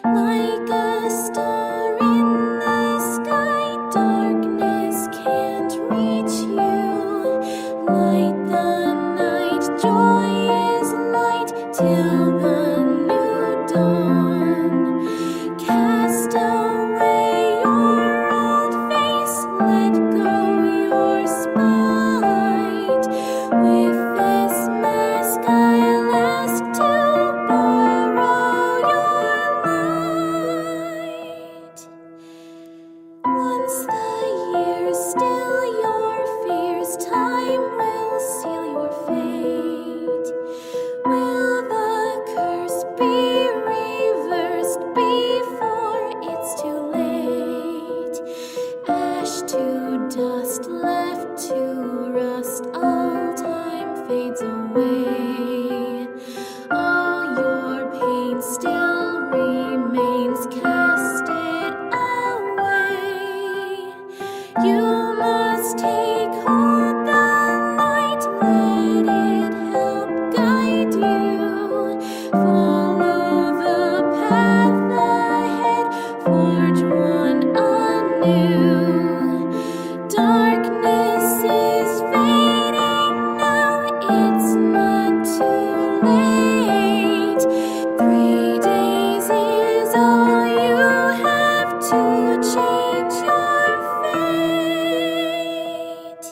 Like a star in the sky, darkness can't reach you. Light the night, joy is light till the new dawn. Cast away your old face, let go your spite. With this mask I'll ask to borrow your light. Once the years still your fears, time will seal your fate. Will the curse be reversed before it's too late? Ash to dust, left to rust, all time fades away. All your pain still remains, cast it away. You must take hold the light, let it help guide you. Follow the path ahead, forge one anew. Darkness is fading now, it's not too late. 3 days is all you have to change your fate.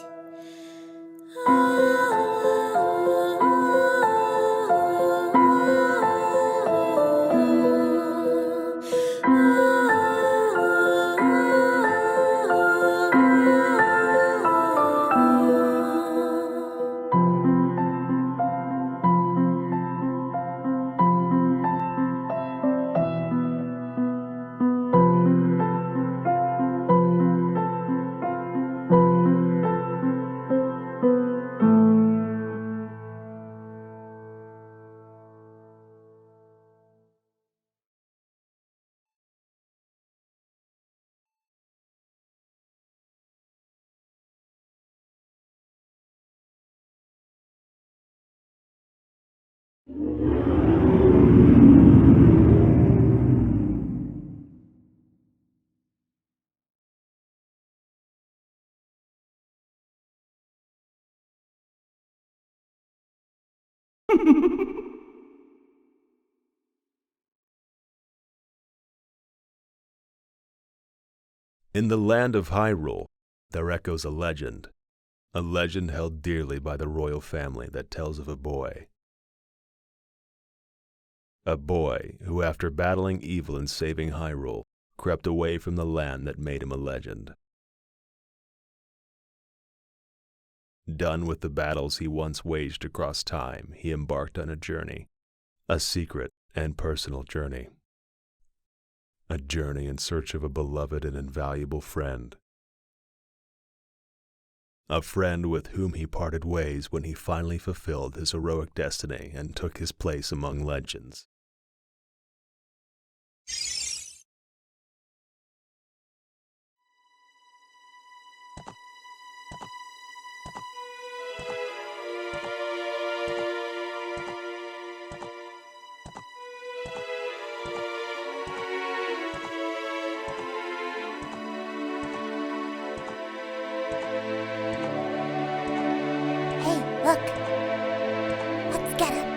In the land of Hyrule, there echoes a legend held dearly by the royal family that tells of a boy. A boy who, after battling evil and saving Hyrule, crept away from the land that made him a legend. Done with the battles he once waged across time, he embarked on a journey, a secret and personal journey. A journey in search of a beloved and invaluable friend. A friend with whom he parted ways when he finally fulfilled his heroic destiny and took his place among legends. Look. Let's get him.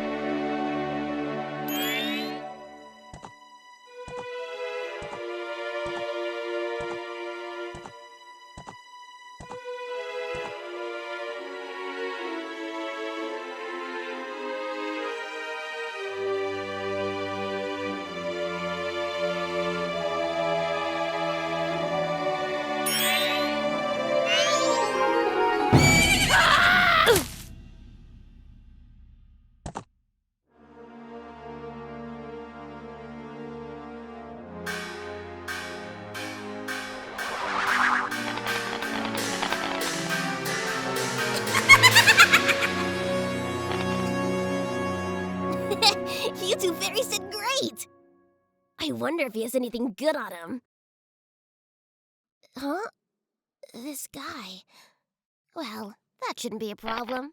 You two fairies did great! I wonder if he has anything good on him. Huh? This guy. Well, that shouldn't be a problem.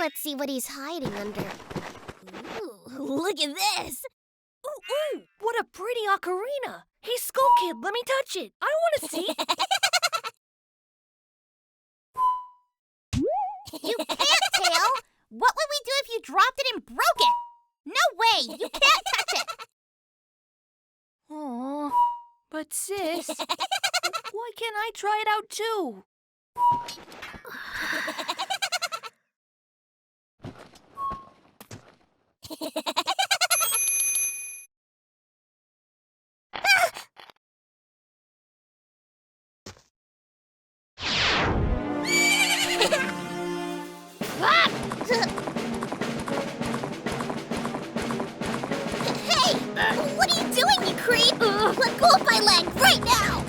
Let's see what he's hiding under. Ooh, look at this! Ooh, what a pretty ocarina. Hey, Skull Kid, let me touch it. I want to see. You can't, Tail! What would we do if you dropped it and broke it? No way! You can't touch it! Aw, but sis, why can't I try it out too? Hey! What are you doing, you creep? Let go of my leg right now!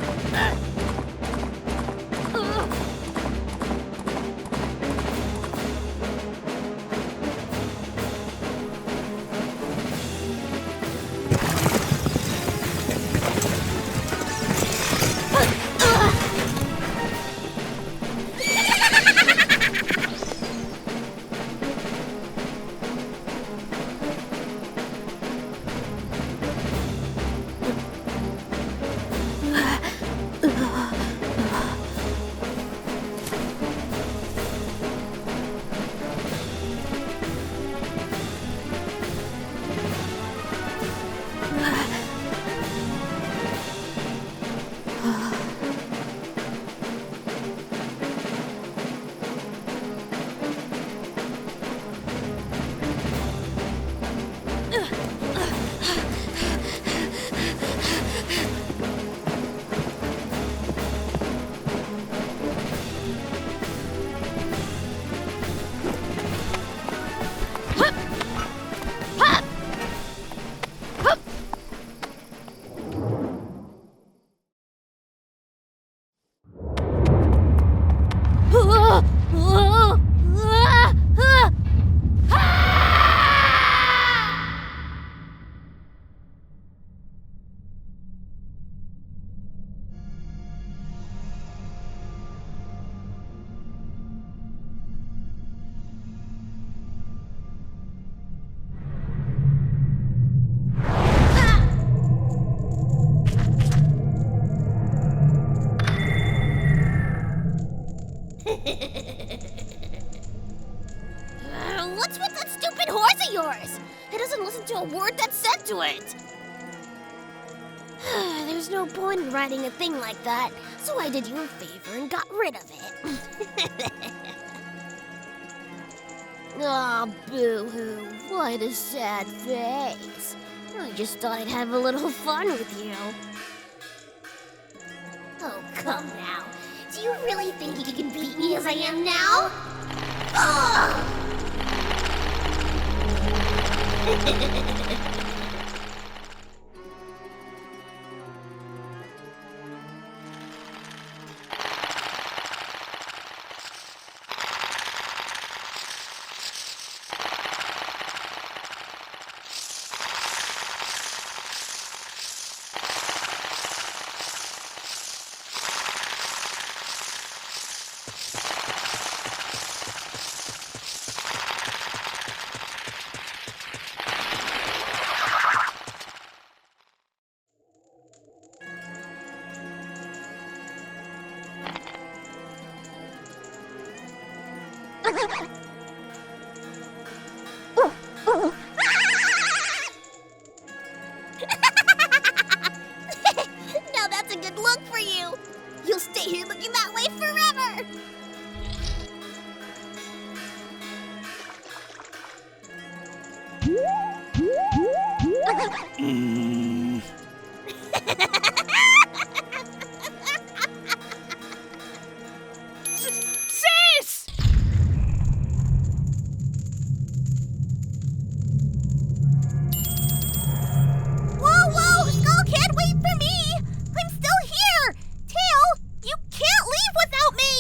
What's with that stupid horse of yours? It doesn't listen to a word that's said to it. There's no point in riding a thing like that, so I did you a favor and got rid of it. Aw, boo-hoo. What a sad face. I just thought I'd have a little fun with you. Oh, come now. Do you really think you can beat me as I am now? Oh! Now that's a good look for you. You'll stay here looking that way forever. Sis! Whoa, Skull Kid, wait for me! I'm still here! Tail, you can't leave without me!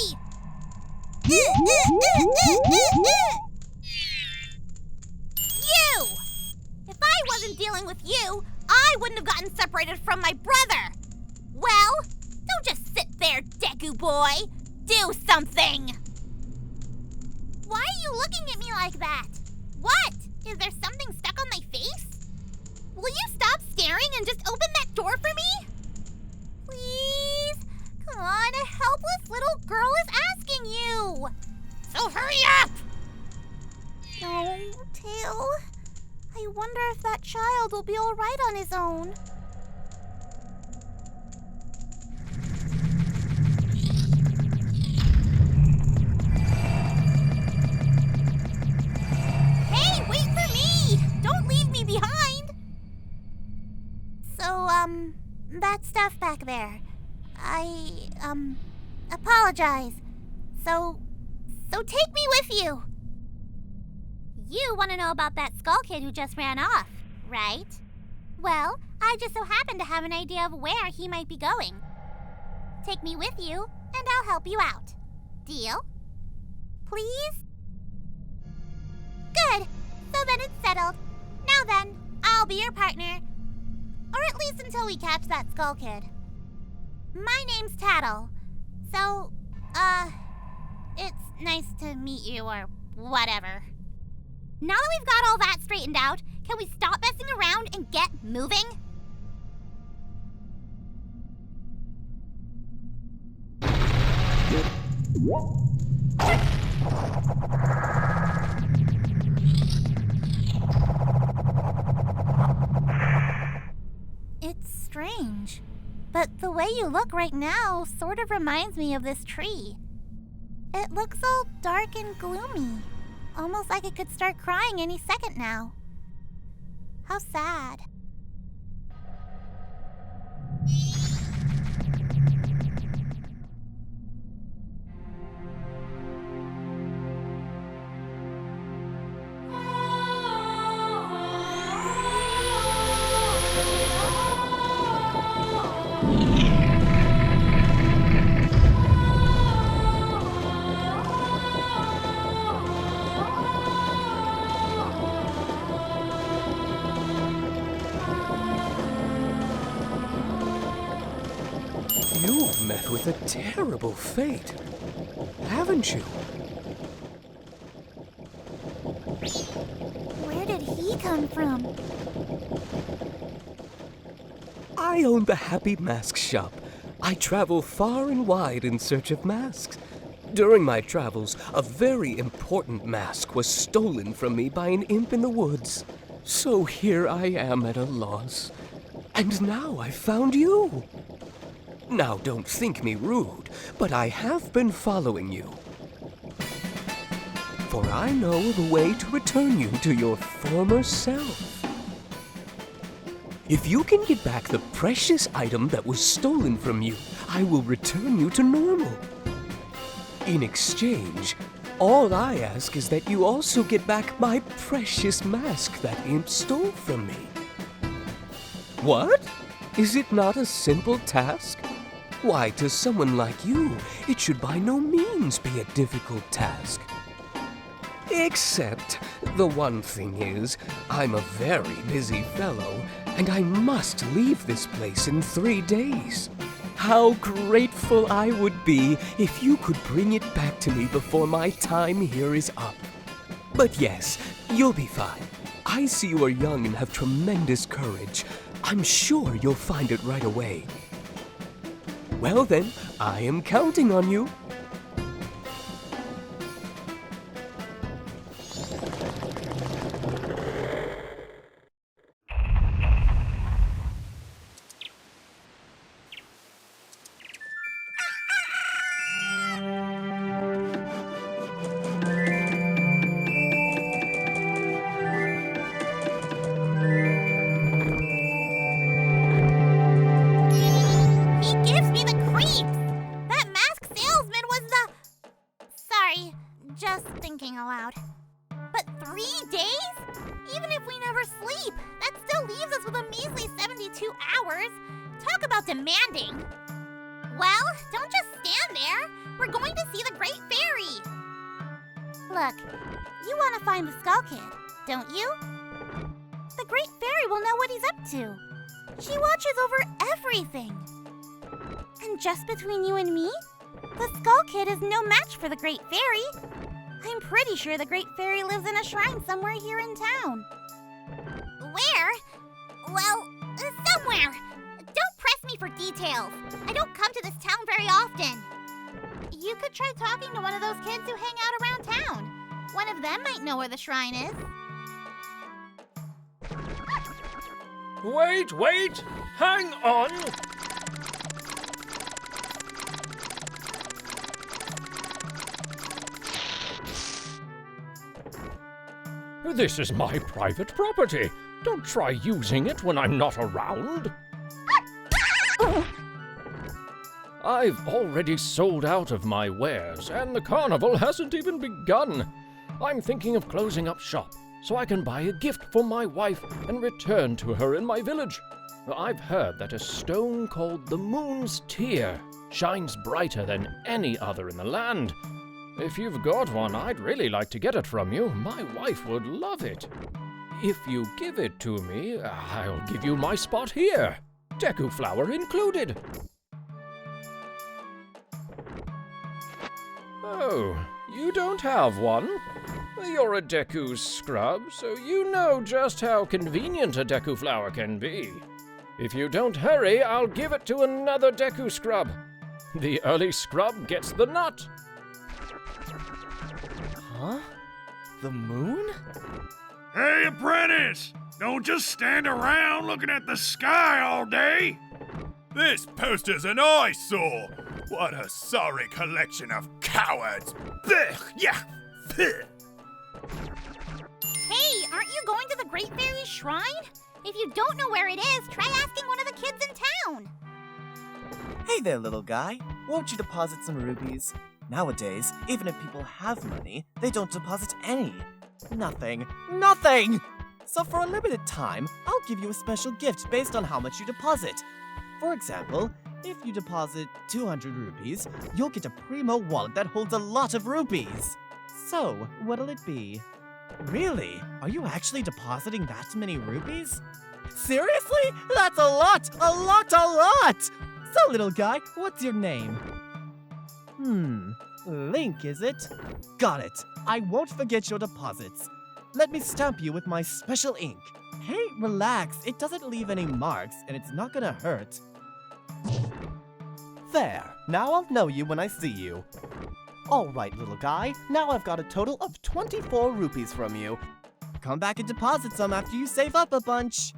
You! If I wasn't dealing with you, I wouldn't have gotten separated from my brother! Well, don't just sit there, Deku boy! Do something! Why are you looking at me like that? What? Is there something stuck on my face? Will you stop staring and just open that door for me? Please? Come on, a helpless little girl is asking you. So hurry up! No, Tail. I wonder if that child will be all right on his own. Hey, wait for me! Don't leave me behind! So, that stuff back there. I, apologize. So take me with you. You want to know about that skull kid who just ran off, right? Well, I just so happen to have an idea of where he might be going. Take me with you, and I'll help you out. Deal? Please? Good. So then it's settled. Now then, I'll be your partner. Or at least until we catch that skull kid. My name's Tatl. So, it's nice to meet you or whatever. Now that we've got all that straightened out, can we stop messing around and get moving? It's strange, but the way you look right now sort of reminds me of this tree. It looks all dark and gloomy, almost like it could start crying any second now. How sad. You've met with a terrible fate, haven't you? Where did he come from? I own the Happy Mask Shop. I travel far and wide in search of masks. During my travels, a very important mask was stolen from me by an imp in the woods. So here I am at a loss. And now I've found you. Now, don't think me rude, but I have been following you. For I know the way to return you to your former self. If you can get back the precious item that was stolen from you, I will return you to normal. In exchange, all I ask is that you also get back my precious mask that imp stole from me. What? Is it not a simple task? Why, to someone like you, it should by no means be a difficult task. Except, the one thing is, I'm a very busy fellow, and I must leave this place in 3 days. How grateful I would be if you could bring it back to me before my time here is up. But yes, you'll be fine. I see you are young and have tremendous courage. I'm sure you'll find it right away. Well then, I am counting on you. Demanding. Well, don't just stand there. We're going to see the Great Fairy. Look, you want to find the Skull Kid, don't you? The Great Fairy will know what he's up to. She watches over everything. And just between you and me, the Skull Kid is no match for the Great Fairy. I'm pretty sure the Great Fairy lives in a shrine somewhere here in town. Where? Well, somewhere. Don't press me for details. I don't come to this town very often. You could try talking to one of those kids who hang out around town. One of them might know where the shrine is. Wait! Hang on! This is my private property. Don't try using it when I'm not around. I've already sold out of my wares, and the carnival hasn't even begun. I'm thinking of closing up shop so I can buy a gift for my wife and return to her in my village. I've heard that a stone called the Moon's Tear shines brighter than any other in the land. If you've got one, I'd really like to get it from you. My wife would love it. If you give it to me, I'll give you my spot here. Deku flower included. Oh, you don't have one? You're a Deku scrub, so you know just how convenient a Deku flower can be. If you don't hurry, I'll give it to another Deku scrub. The early scrub gets the nut. Huh? The moon? Hey, apprentice! Don't just stand around looking at the sky all day! This poster's an eyesore! What a sorry collection of cowards! Blech, yeah! Blech. Hey, aren't you going to the Great Fairy's shrine? If you don't know where it is, try asking one of the kids in town. Hey there, little guy. Won't you deposit some rupees? Nowadays, even if people have money, they don't deposit any. Nothing. So for a limited time, I'll give you a special gift based on how much you deposit. For example, if you deposit 200 rupees, you'll get a primo wallet that holds a lot of rupees. So, what'll it be? Really? Are you actually depositing that many rupees? Seriously? That's a lot! So, little guy, what's your name? Link, is it? Got it. I won't forget your deposits. Let me stamp you with my special ink. Hey, relax. It doesn't leave any marks, and it's not gonna hurt. There. Now I'll know you when I see you. Alright, little guy. Now I've got a total of 24 rupees from you. Come back and deposit some after you save up a bunch.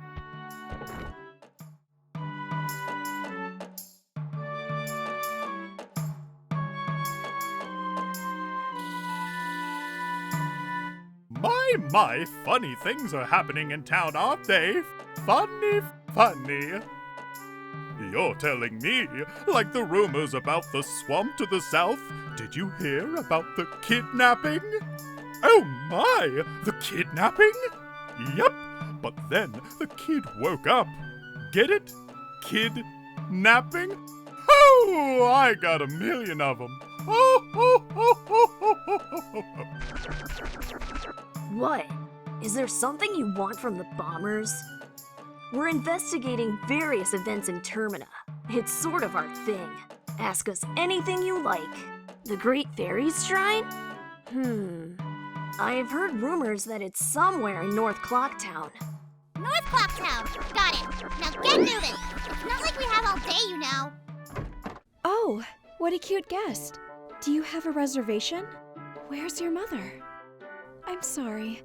My, funny things are happening in town, aren't they? Funny. You're telling me, like the rumors about the swamp to the south? Did you hear about the kidnapping? Oh my, the kidnapping? Yep, but then the kid woke up. Get it? Kid-napping? Oh, I got a million of them. What? Is there something you want from the bombers? We're investigating various events in Termina. It's sort of our thing. Ask us anything you like. The Great Fairy's Shrine? I've heard rumors that it's somewhere in North Clocktown. North Clocktown. Got it. Now get moving. It's not like we have all day, you know. Oh, what a cute guest. Do you have a reservation? Where's your mother? I'm sorry.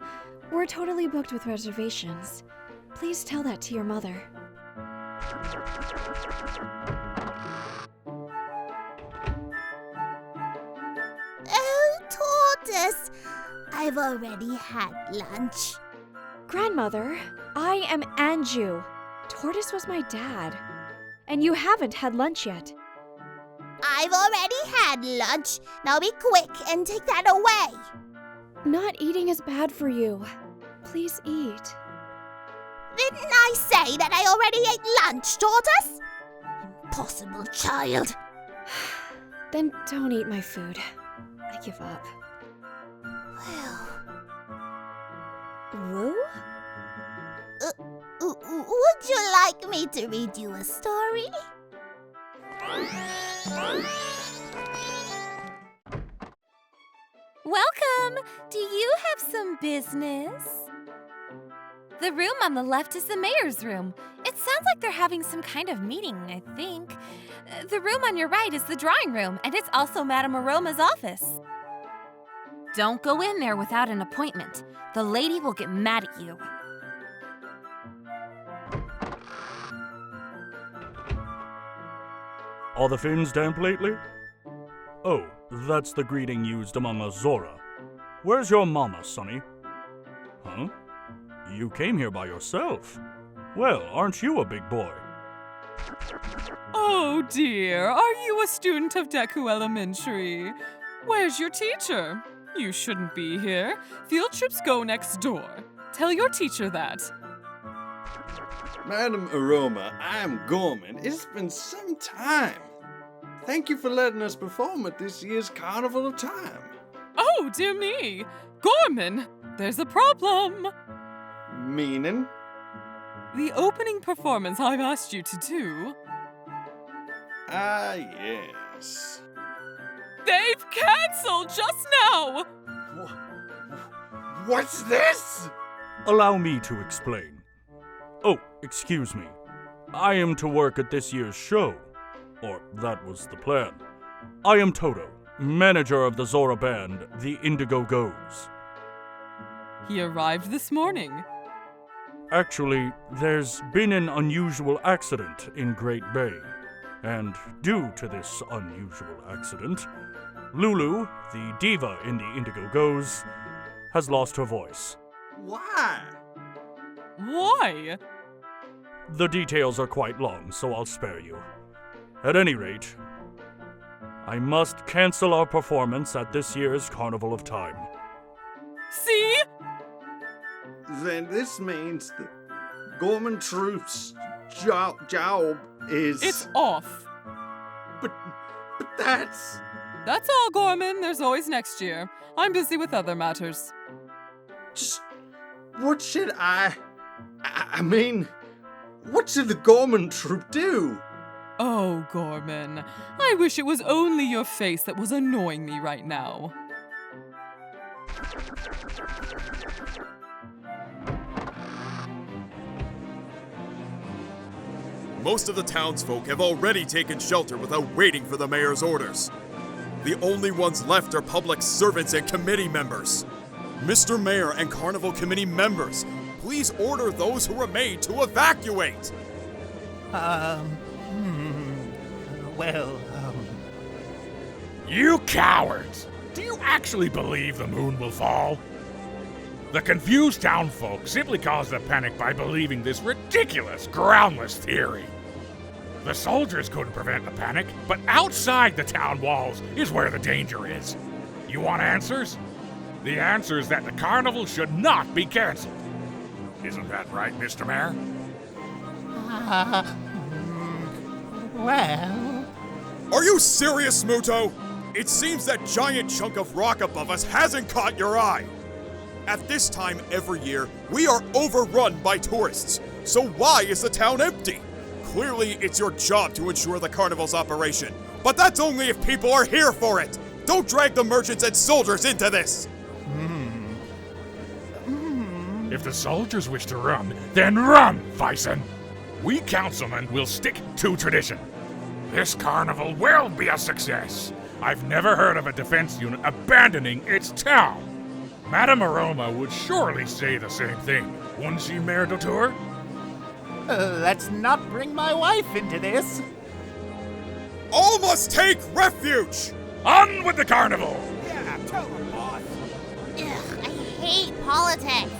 We're totally booked with reservations. Please tell that to your mother. Oh, Tortoise! I've already had lunch. Grandmother, I am Anju. Tortoise was my dad. And you haven't had lunch yet. I've already had lunch. Now be quick and take that away. Not eating is bad for you. Please eat. Didn't I say that I already ate lunch, Tortoise? Impossible child. Then don't eat my food. I give up. Well, Woo? would you like me to read you a story? Welcome! Do you have some business? The room on the left is the mayor's room. It sounds like they're having some kind of meeting, I think. The room on your right is the drawing room, and it's also Madame Aroma's office. Don't go in there without an appointment. The lady will get mad at you. Are the fins damp lately? Oh, that's the greeting used among us Zora. Where's your mama, Sonny? Huh? You came here by yourself. Well, aren't you a big boy? Oh dear, are you a student of Deku Elementary? Where's your teacher? You shouldn't be here. Field trips go next door. Tell your teacher that. Madam Aroma, I'm Gorman. It's been some time. Thank you for letting us perform at this year's Carnival of Time. Oh, dear me. Gorman, there's a problem. Meaning? The opening performance I've asked you to do. Ah, yes. They've cancelled just now! What's this? Allow me to explain. Oh, excuse me. I am to work at this year's show. Or that was the plan. I am Toto, manager of the Zora band, the Indigo Goes. He arrived this morning. Actually, there's been an unusual accident in Great Bay. And due to this unusual accident, Lulu, the diva in the Indigo Goes, has lost her voice. Why? Why? The details are quite long, so I'll spare you. At any rate, I must cancel our performance at this year's Carnival of Time. See? Then this means that Gorman Troop's job is... It's off. But that's... That's all, Gorman. There's always next year. I'm busy with other matters. Just... What should I mean... What should the Gorman Troop do? Oh, Gorman. I wish it was only your face that was annoying me right now. Most of the townsfolk have already taken shelter without waiting for the mayor's orders. The only ones left are public servants and committee members. Mr. Mayor and Carnival Committee members, please order those who remain to evacuate! You cowards! Do you actually believe the moon will fall? The confused townfolk simply caused a panic by believing this ridiculous, groundless theory. The soldiers couldn't prevent the panic, but outside the town walls is where the danger is. You want answers? The answer is that the carnival should not be canceled. Isn't that right, Mr. Mayor? Well... Are you serious, Mutoh? It seems that giant chunk of rock above us hasn't caught your eye. At this time every year, we are overrun by tourists. So why is the town empty? Clearly, it's your job to ensure the carnival's operation. But that's only if people are here for it. Don't drag the merchants and soldiers into this. If the soldiers wish to run, then run, Bison. We councilmen will stick to tradition. This carnival will be a success. I've never heard of a defense unit abandoning its town. Madame Aroma would surely say the same thing, wouldn't she, Mayor Dotour? Let's not bring my wife into this. All must take refuge! On with the carnival! Yeah, tell them, boss. Ugh, I hate politics.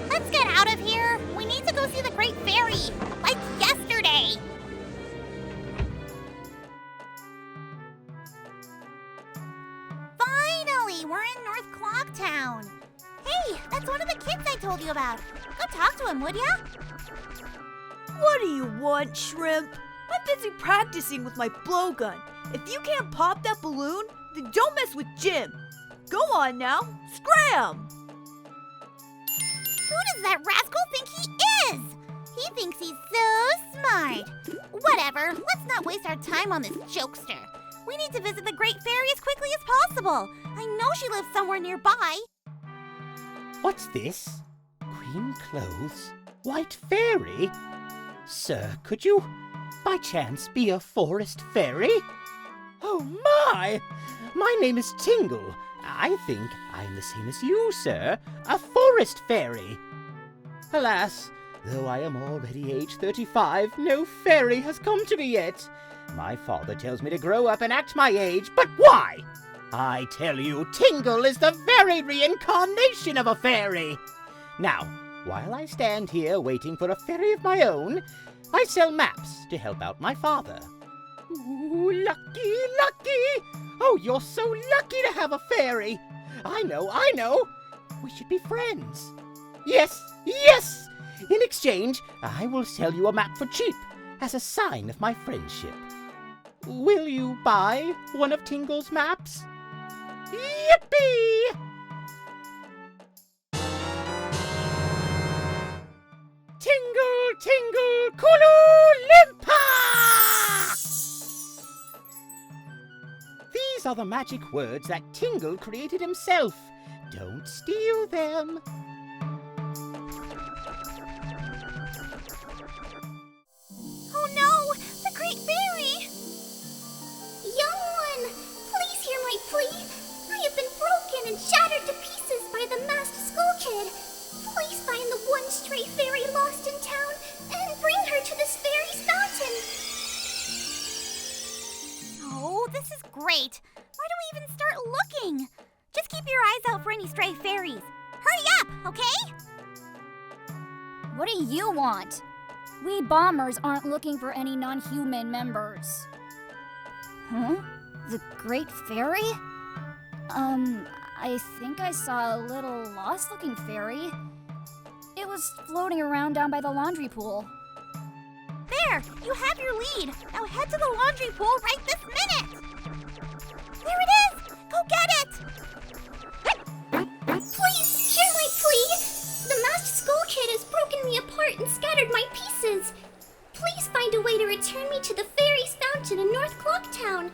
Let's get out of here. We need to go see the Great Fairy, like yesterday. Finally, we're in North Clocktown. Hey, that's one of the kids I told you about. Go talk to him, would ya? What do you want, Shrimp? I'm busy practicing with my blowgun. If you can't pop that balloon, then don't mess with Jim. Go on now, scram! Who does that rascal think he is? He thinks he's so smart. Whatever, let's not waste our time on this jokester. We need to visit the Great Fairy as quickly as possible. I know she lives somewhere nearby. What's this? Green clothes? White fairy? Sir, could you, by chance, be a forest fairy? Oh my! My name is Tingle. I think I'm the same as you, sir, a forest fairy. Alas, though I am already age 35, no fairy has come to me yet. My father tells me to grow up and act my age, but why? I tell you, Tingle is the very reincarnation of a fairy. Now, while I stand here waiting for a fairy of my own, I sell maps to help out my father. Ooh, lucky, lucky! Oh, you're so lucky to have a fairy! I know! We should be friends. Yes! In exchange, I will sell you a map for cheap, as a sign of my friendship. Will you buy one of Tingle's maps? Yippee! Tingle, tingle, Kulu Limpa! These are the magic words that Tingle created himself. Don't steal them. Oh no! The Great Fairy! Young one, please hear my plea. I have been broken and shattered to pieces by the masked skull kid. Please find the one stray fairy lost in town and bring her to this fairy's fountain. Oh, this is great. Where do we even start looking? Just keep your eyes out for any stray fairies. Hurry up, okay? What do you want? We bombers aren't looking for any non-human members. Huh? The Great Fairy? I think I saw a little lost-looking fairy. It was floating around down by the laundry pool. There! You have your lead! Now head to the laundry pool right this minute! There it is! Go get it! Please hear my plea. The masked skull kid has broken me apart and scattered my pieces. Please find a way to return me to the fairy's fountain in North Clocktown.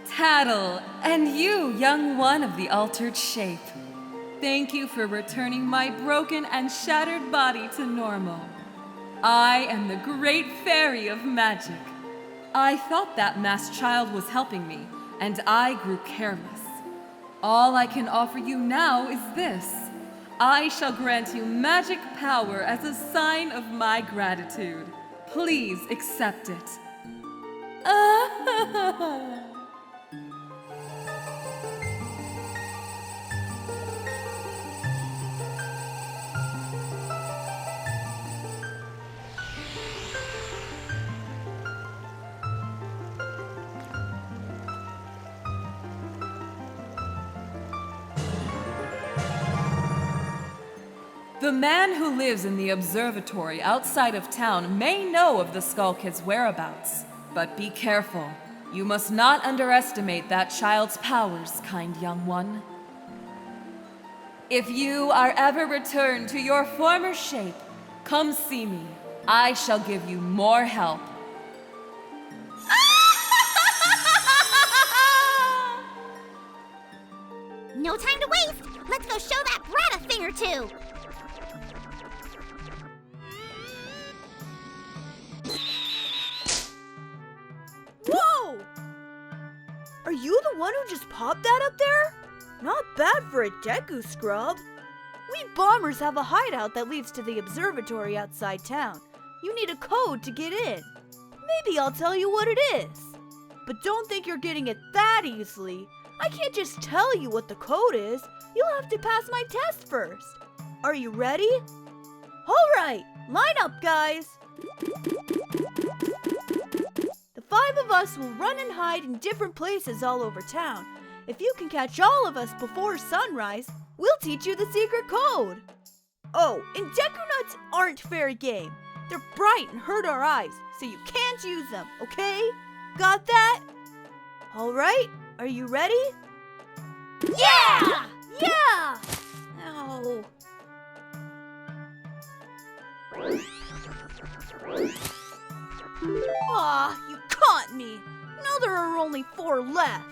Tatl, and you, young one of the altered shape. Thank you for returning my broken and shattered body to normal. I am the Great Fairy of Magic. I thought that masked child was helping me, and I grew careless. All I can offer you now is this. I shall grant you magic power as a sign of my gratitude. Please accept it. The man who lives in the observatory outside of town may know of the Skull Kid's whereabouts. But be careful. You must not underestimate that child's powers, kind young one. If you are ever returned to your former shape, come see me. I shall give you more help. No time to waste! Let's go show that brat a thing or two! Whoa! Are you the one who just popped that up there? Not bad for a Deku scrub. We bombers have a hideout that leads to the observatory outside town. You need a code to get in. Maybe I'll tell you what it is. But don't think you're getting it that easily. I can't just tell you what the code is. You'll have to pass my test first. Are you ready? All right, line up, guys. The 5 of us will run and hide in different places all over town. If you can catch all of us before sunrise, we'll teach you the secret code. Oh, and Deku Nuts aren't fair game. They're bright and hurt our eyes, so you can't use them, okay? Got that? Alright, are you ready? Yeah! Yeah! Ow. Aw, you caught me! Now there are only 4 left.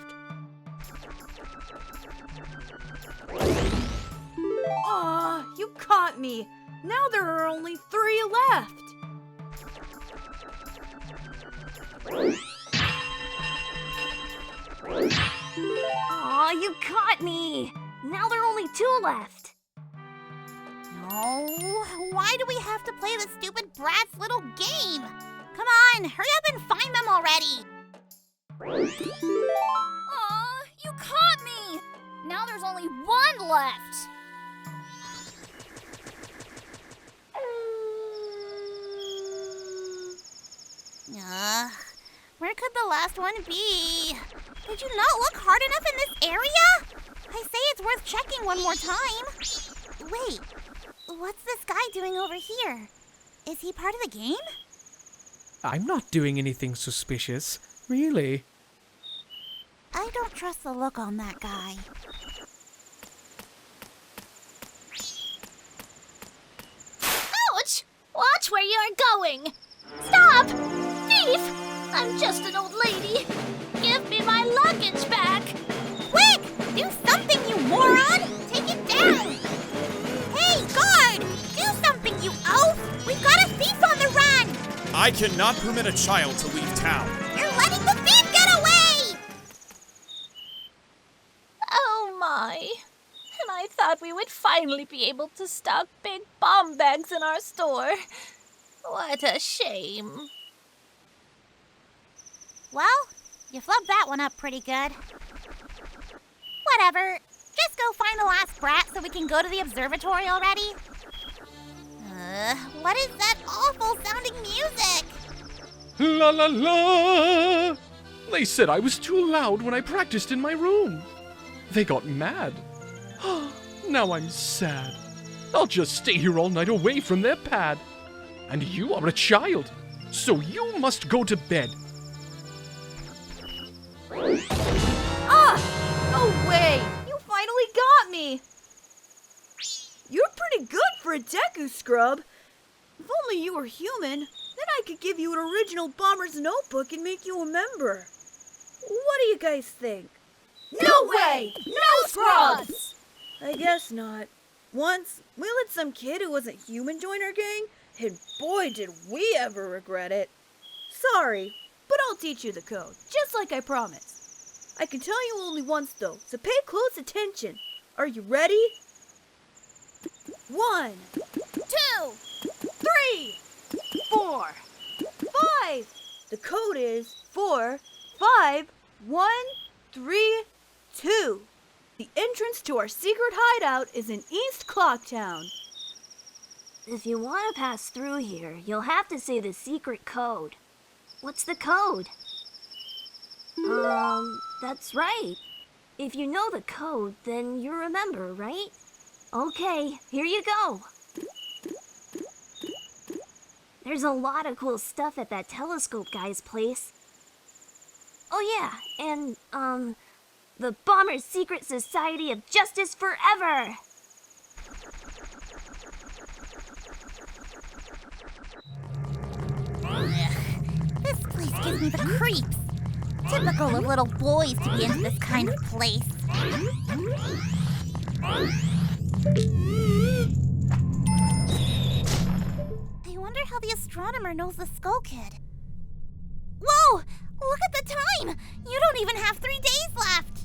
Aw, you caught me! Now there are only 3 left. Aw, you caught me! Now there are only 2 left. Oh, why do we have to play this stupid brat's little game? Come on, hurry up and find them already! Aw, you caught me! Now there's only 1 left. Where could the last one be? Did you not look hard enough in this area? I say it's worth checking one more time. Wait, what's this guy doing over here? Is he part of the game? I'm not doing anything suspicious, really. I don't trust the look on that guy. Ouch! Watch where you're going! Stop! Thief! I'm just an old lady. Give me my luggage back! Quick! Do something, you moron! Take it down! Hey, guard! Do something, you oaf! We've got a thief on the run! I cannot permit a child to leave town. You're letting the thief get away! Oh my. And I thought we would finally be able to stock big bomb bags in our store. What a shame. Well, you flubbed that one up pretty good. Whatever. Just go find the last brat so we can go to the observatory already. What is that awful sounding music? La la la! They said I was too loud when I practiced in my room. They got mad. Now I'm sad. I'll just stay here all night away from their pad. And you are a child, so you must go to bed. Ah! No way! You finally got me! You're pretty good for a Deku scrub. If only you were human, then I could give you an original Bomber's notebook and make you a member. What do you guys think? No way! No scrubs! I guess not. Once, we let some kid who wasn't human join our gang, and boy did we ever regret it. Sorry, but I'll teach you the code, just like I promised. I can tell you only once though, so pay close attention. Are you ready? 1, 2, 3, 4, 5. The code is 4, 5, 1, 3, 2. The entrance to our secret hideout is in East Clocktown. If you want to pass through here, you'll have to say the secret code. What's the code? That's right. If you know the code, then you remember, right? Okay, here you go. There's a lot of cool stuff at that telescope guy's place. Oh yeah, and, the Bomber's Secret Society of Justice Forever! This place gives me the creeps. Typical of little boys to be into this kind of place. I wonder how the astronomer knows the Skull Kid. Whoa! Look at the time! You don't even have 3 days left!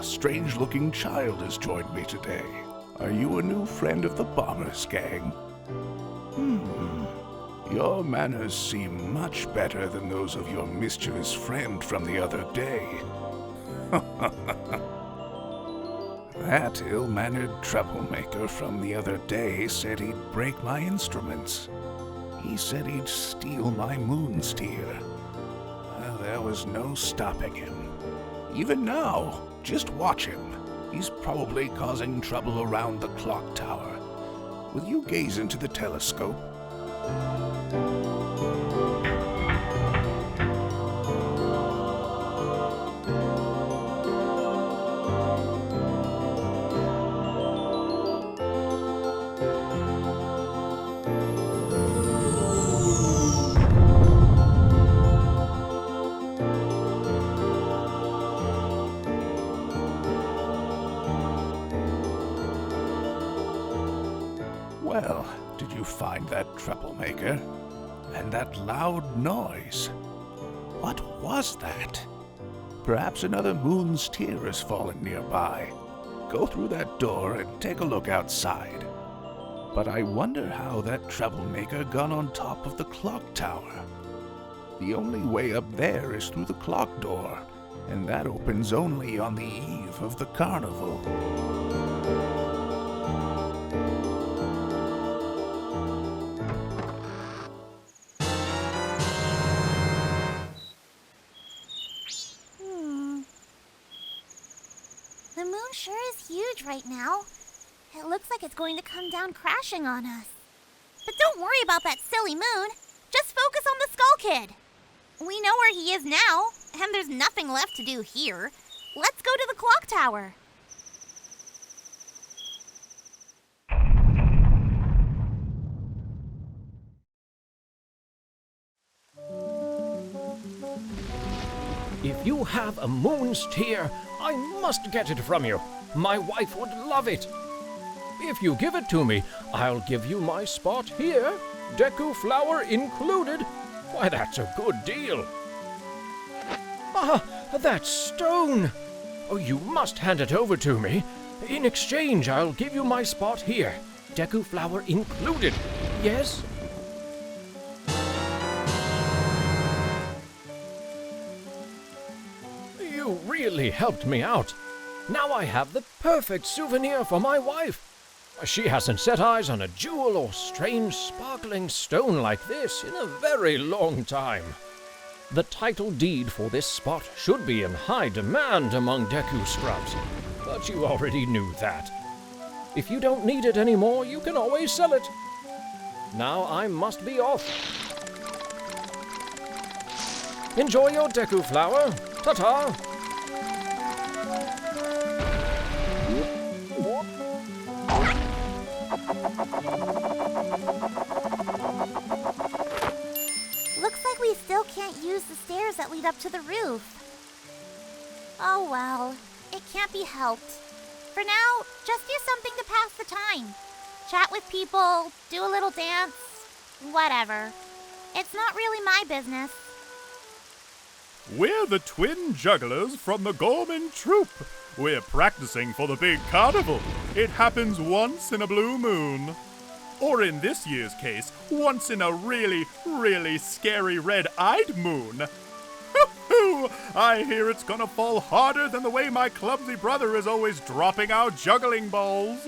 Strange-looking child has joined me today. Are you a new friend of the Bombers gang? Your manners seem much better than those of your mischievous friend from the other day. That ill-mannered troublemaker from the other day said he'd break my instruments. He said he'd steal my moonsteer. Well, there was no stopping him. Even now, just watch him. He's probably causing trouble around the clock tower. Will you gaze into the telescope? Well, did you find that troublemaker? And that loud noise? What was that? Perhaps another moon's tear has fallen nearby. Go through that door and take a look outside. But I wonder how that troublemaker got on top of the clock tower. The only way up there is through the clock door, and that opens only on the eve of the carnival. The moon sure is huge right now. It looks like it's going to come down crashing on us. But don't worry about that silly moon. Just focus on the Skull Kid. We know where he is now, and there's nothing left to do here. Let's go to the clock tower. If you have a moon's tear, I must get it from you. My wife would love it. If you give it to me, I'll give you my spot here, Deku flower included. Why, that's a good deal. Ah, that stone! Oh, you must hand it over to me. In exchange, I'll give you my spot here, Deku flower included. Yes? You really helped me out. Now I have the perfect souvenir for my wife. She hasn't set eyes on a jewel or strange sparkling stone like this in a very long time. The title deed for this spot should be in high demand among Deku scrubs, but you already knew that. If you don't need it anymore, you can always sell it. Now I must be off. Enjoy your Deku flower. Ta-ta! Looks like we still can't use the stairs that lead up to the roof. Oh well, it can't be helped. For now, just do something to pass the time. Chat with people, do a little dance, whatever. It's not really my business. We're the twin jugglers from the Gorman Troupe. We're practicing for the big carnival. It happens once in a blue moon. Or in this year's case, once in a really, really scary red-eyed moon. Hoo-hoo! I hear it's gonna fall harder than the way my clumsy brother is always dropping our juggling balls.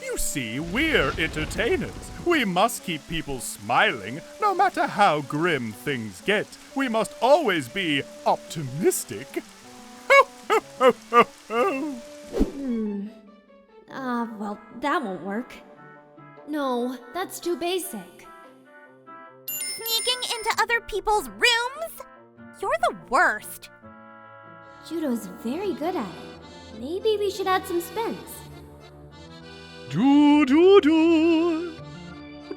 You see, we're entertainers. We must keep people smiling, no matter how grim things get. We must always be optimistic. Ho, ho, ho, ho, ho. Well, that won't work. No, that's too basic. Sneaking into other people's rooms? You're the worst. Judo's very good at it. Maybe we should add some spins. Do.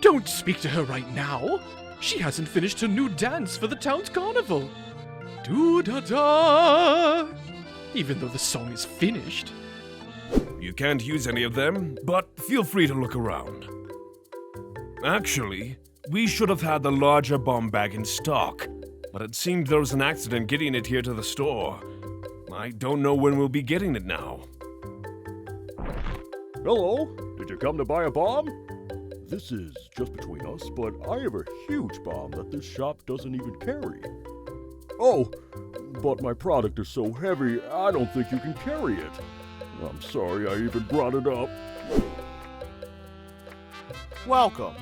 Don't speak to her right now. She hasn't finished her new dance for the town's carnival. Do-da-da. Even though the song is finished. You can't use any of them, but feel free to look around. Actually, we should have had the larger bomb bag in stock, but it seemed there was an accident getting it here to the store. I don't know when we'll be getting it now. Hello, did you come to buy a bomb? This is just between us, but I have a huge bomb that this shop doesn't even carry. Oh, but my product is so heavy, I don't think you can carry it. I'm sorry I even brought it up. Welcome.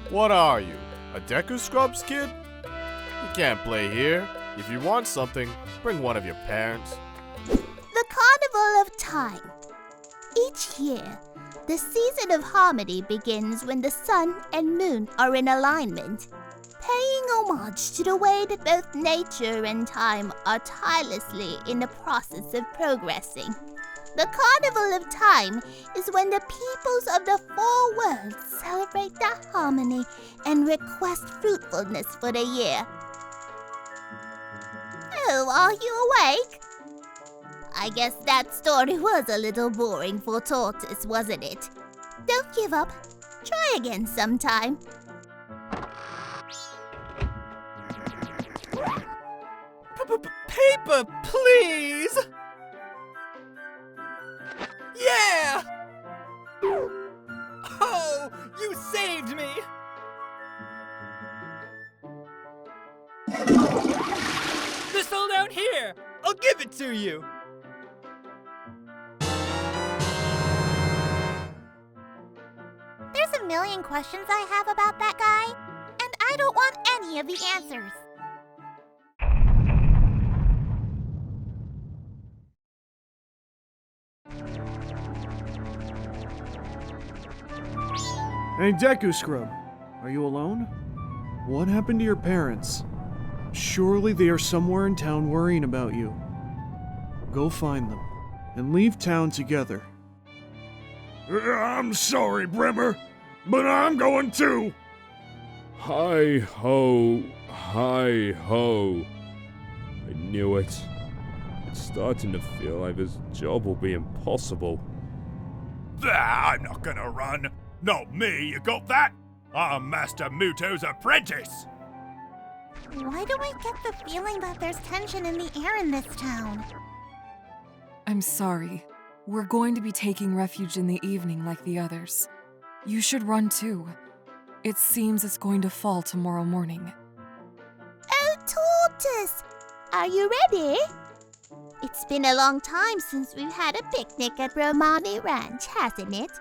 What are you, a Deku Scrubs kid? You can't play here. If you want something, bring one of your parents. The Carnival of Time. Each year, the season of harmony begins when the sun and moon are in alignment, paying homage to the way that both nature and time are tirelessly in the process of progressing. The Carnival of Time is when the peoples of the 4 worlds celebrate their harmony and request fruitfulness for the year. Oh, are you awake? I guess that story was a little boring for Tortoise, wasn't it? Don't give up. Try again sometime. Paper, please! Yeah! Oh, you saved me! This all down here! I'll give it to you! There's a million questions I have about that guy, and I don't want any of the answers. Hey, Deku Scrub, are you alone? What happened to your parents? Surely they are somewhere in town worrying about you. Go find them, and leave town together. I'm sorry, Brimmer, but I'm going too. Hi-ho, hi-ho. I knew it. It's starting to feel like this job will be impossible. I'm not gonna run. Not me, you got that? I'm Master Mutoh's apprentice. Why do I get the feeling that there's tension in the air in this town? I'm sorry. We're going to be taking refuge in the evening like the others. You should run too. It seems it's going to fall tomorrow morning. Oh, Tortoise! Are you ready? It's been a long time since we've had a picnic at Romani Ranch, hasn't it?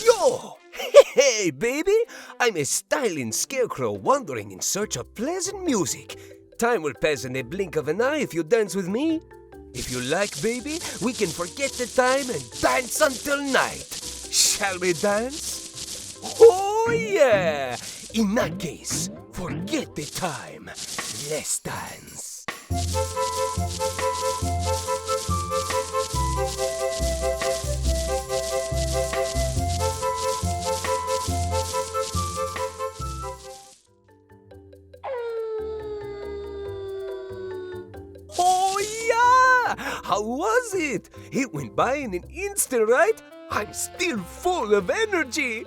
Yo! Hey, baby! I'm a styling scarecrow wandering in search of pleasant music. Time will pass in a blink of an eye if you dance with me. If you like, baby, we can forget the time and dance until night. Shall we dance? Oh, yeah! In that case, forget the time. Let's dance. Oh, yeah! How was it? It went by in an instant, right? I'm still full of energy.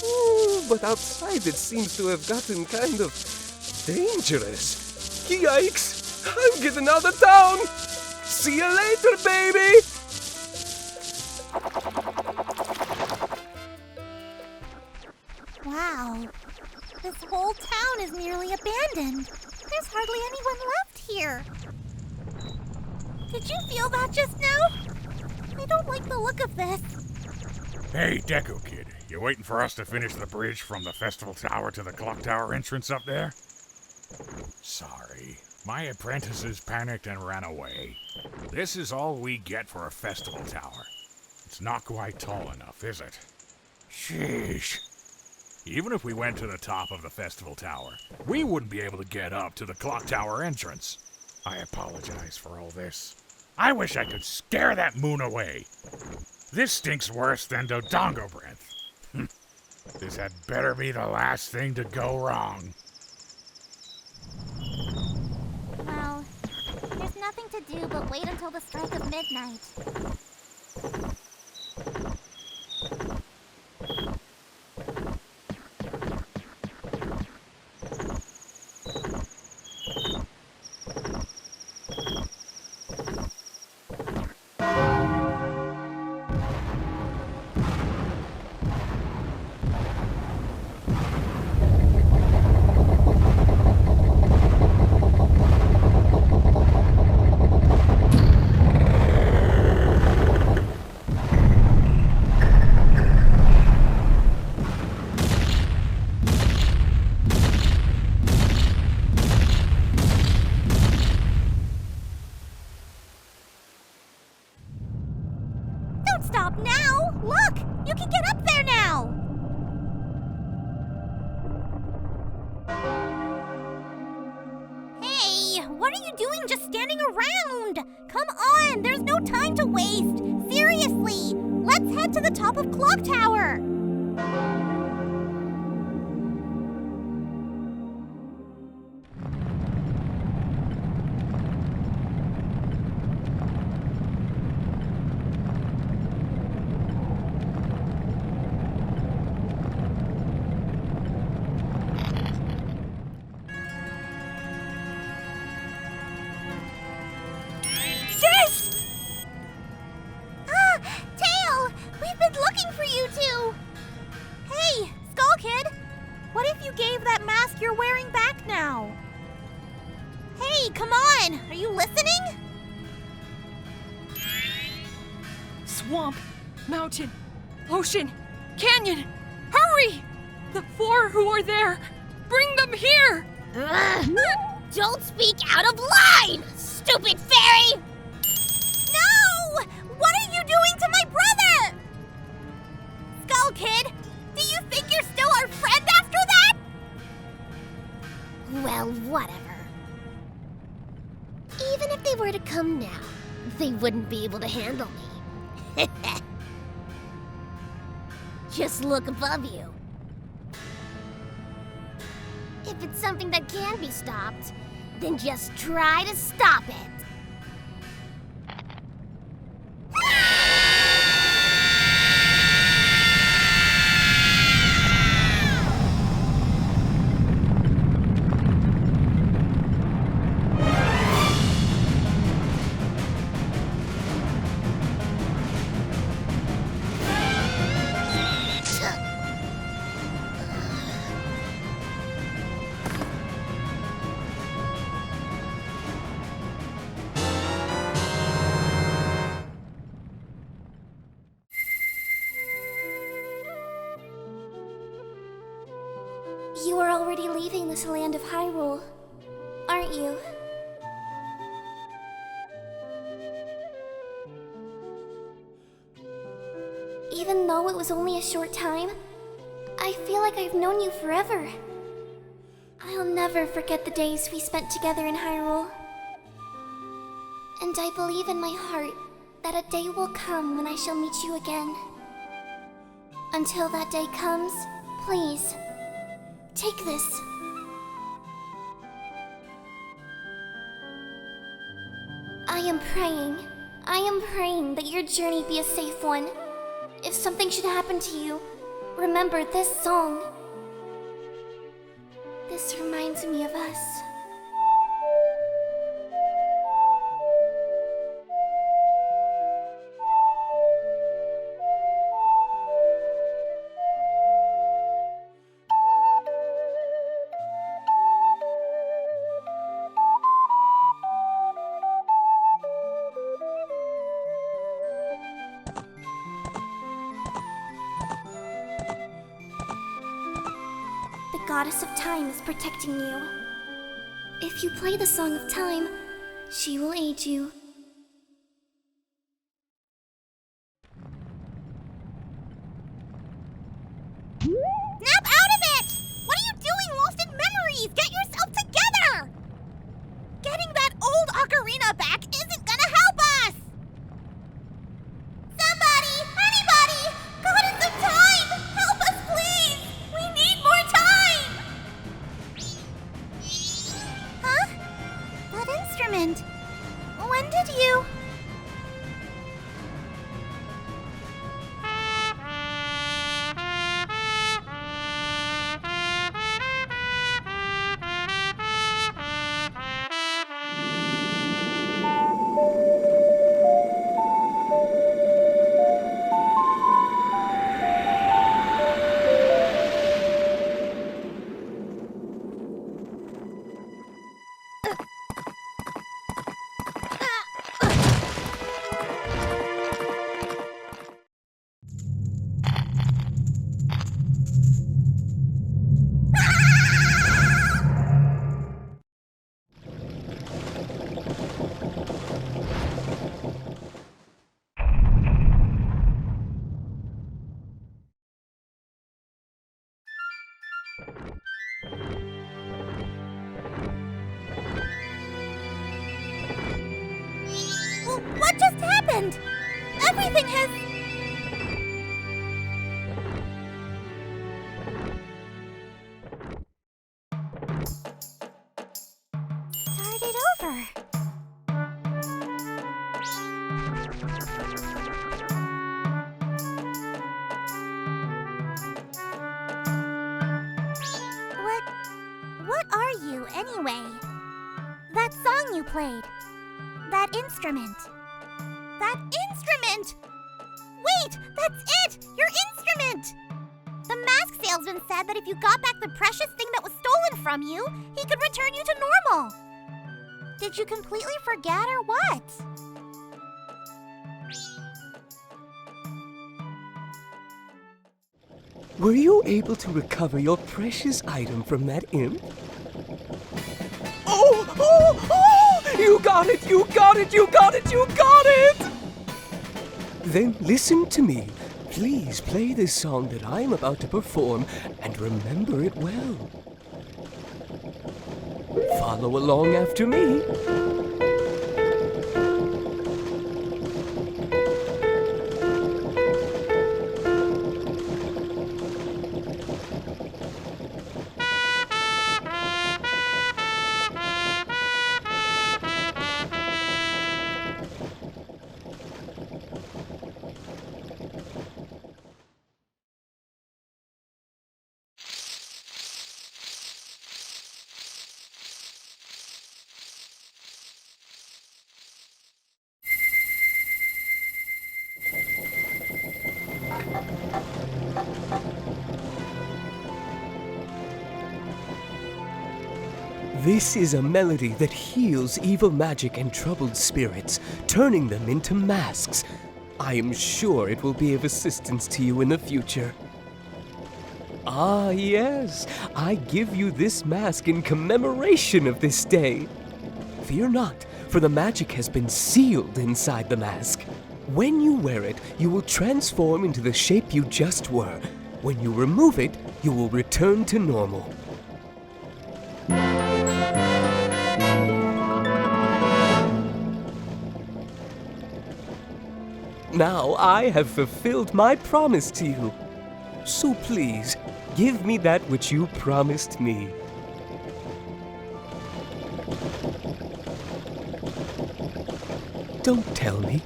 Ooh, but outside it seems to have gotten kind of dangerous. Yikes! I'm getting out of town! See you later, baby! Wow. This whole town is nearly abandoned. There's hardly anyone left here. Did you feel that just now? I don't like the look of this. Hey, Deku Kid, you waiting for us to finish the bridge from the festival tower to the clock tower entrance up there? Sorry, my apprentices panicked and ran away. This is all we get for a festival tower. It's not quite tall enough, is it? Sheesh. Even if we went to the top of the festival tower, we wouldn't be able to get up to the clock tower entrance. I apologize for all this. I wish I could scare that moon away. This stinks worse than Dodongo breath. This had better be the last thing to go wrong. Well, there's nothing to do but wait until the strike of midnight. Don't stop now! Look! You can get up there now! Hey, what are you doing just standing around? Come on, there's no time to waste. Seriously, let's head to the top of Clock Tower. Swamp, mountain, ocean, canyon, hurry! The four who are there, bring them here! Don't speak out of line, stupid fairy! No! What are you doing to my brother? Skull Kid, do you think you're still our friend after that? Well, whatever. Even if they were to come now, they wouldn't be able to handle me. Just look above you. If it's something that can be stopped, then just try to stop it. You are already leaving this land of Hyrule, aren't you? Even though it was only a short time, I feel like I've known you forever. I'll never forget the days we spent together in Hyrule. And I believe in my heart that a day will come when I shall meet you again. Until that day comes, please, take this. I am praying that your journey be a safe one. If something should happen to you, remember this song. This reminds me of us. The goddess of time is protecting you. If you play the Song of Time, she will aid you. Snap out of it! What are you doing, lost in memories? Get yourself together! Getting that old ocarina back isn't gonna help us! Somebody! Anybody! Goddess of Time! Help us, please! We need more time! Huh? That instrument. When did you... anything has... started over. What are you, anyway? That song you played. That instrument. That instrument! Wait! That's it! Your instrument! The mask salesman said that if you got back the precious thing that was stolen from you, he could return you to normal. Did you completely forget or what? Were you able to recover your precious item from that imp? Oh! You got it! You got it! You got it! You got it! Then listen to me. Please play this song that I am about to perform and remember it well. Follow along after me. This is a melody that heals evil magic and troubled spirits, turning them into masks. I am sure it will be of assistance to you in the future. Ah, yes, I give you this mask in commemoration of this day. Fear not, for the magic has been sealed inside the mask. When you wear it, you will transform into the shape you just were. When you remove it, you will return to normal. Now I have fulfilled my promise to you. So please, give me that which you promised me. Don't tell me.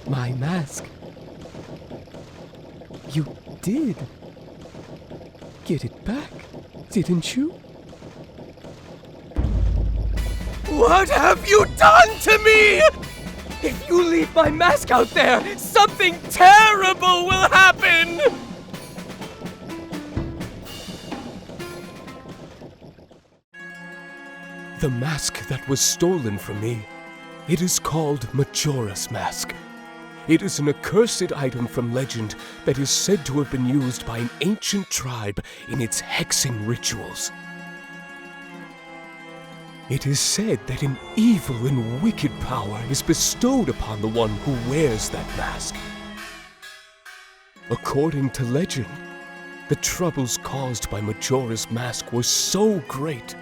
My mask. You did get it back, didn't you? What have you done to me? If you leave my mask out there, something terrible will happen! The mask that was stolen from me, it is called Majora's Mask. It is an accursed item from legend that is said to have been used by an ancient tribe in its hexing rituals. It is said that an evil and wicked power is bestowed upon the one who wears that mask. According to legend, the troubles caused by Majora's Mask were so great.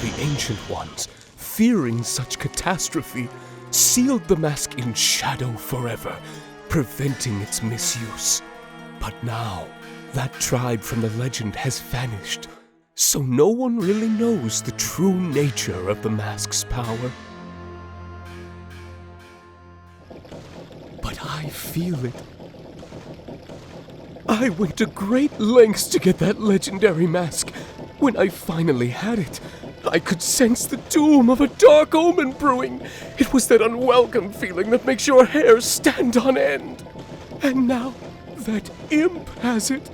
The Ancient Ones, fearing such catastrophe, sealed the mask in shadow forever, preventing its misuse. But now, that tribe from the legend has vanished, so no one really knows the true nature of the mask's power. But I feel it. I went to great lengths to get that legendary mask. When I finally had it, I could sense the doom of a dark omen brewing. It was that unwelcome feeling that makes your hair stand on end. And now, that imp has it.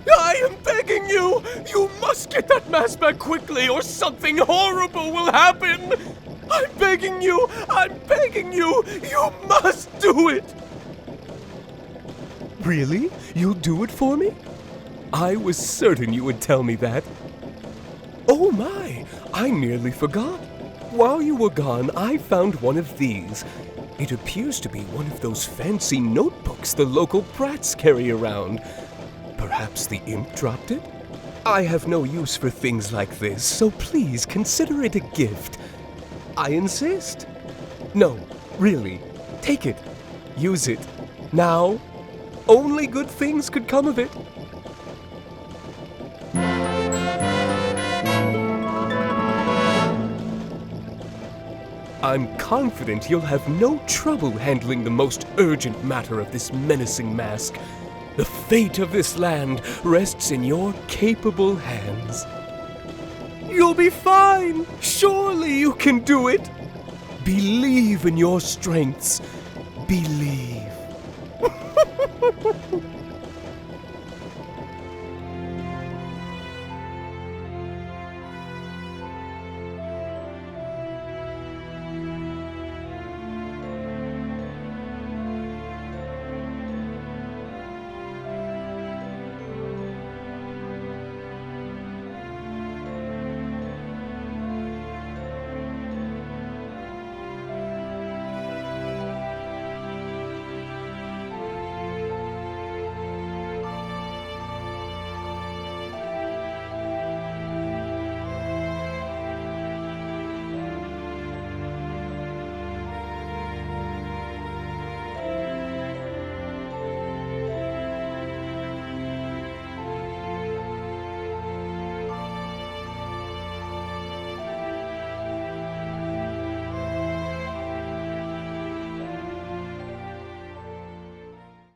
I am begging you! You must get that mask back quickly or something horrible will happen! I'm begging you! I'm begging you! You must do it! Really? You'll do it for me? I was certain you would tell me that. Oh my! I nearly forgot. While you were gone, I found one of these. It appears to be one of those fancy notebooks the local brats carry around. Perhaps the imp dropped it? I have no use for things like this, so please consider it a gift. I insist. No, really. Take it. Use it. Now. Only good things could come of it. I'm confident you'll have no trouble handling the most urgent matter of this menacing mask. The fate of this land rests in your capable hands. You'll be fine! Surely you can do it! Believe in your strengths. Believe.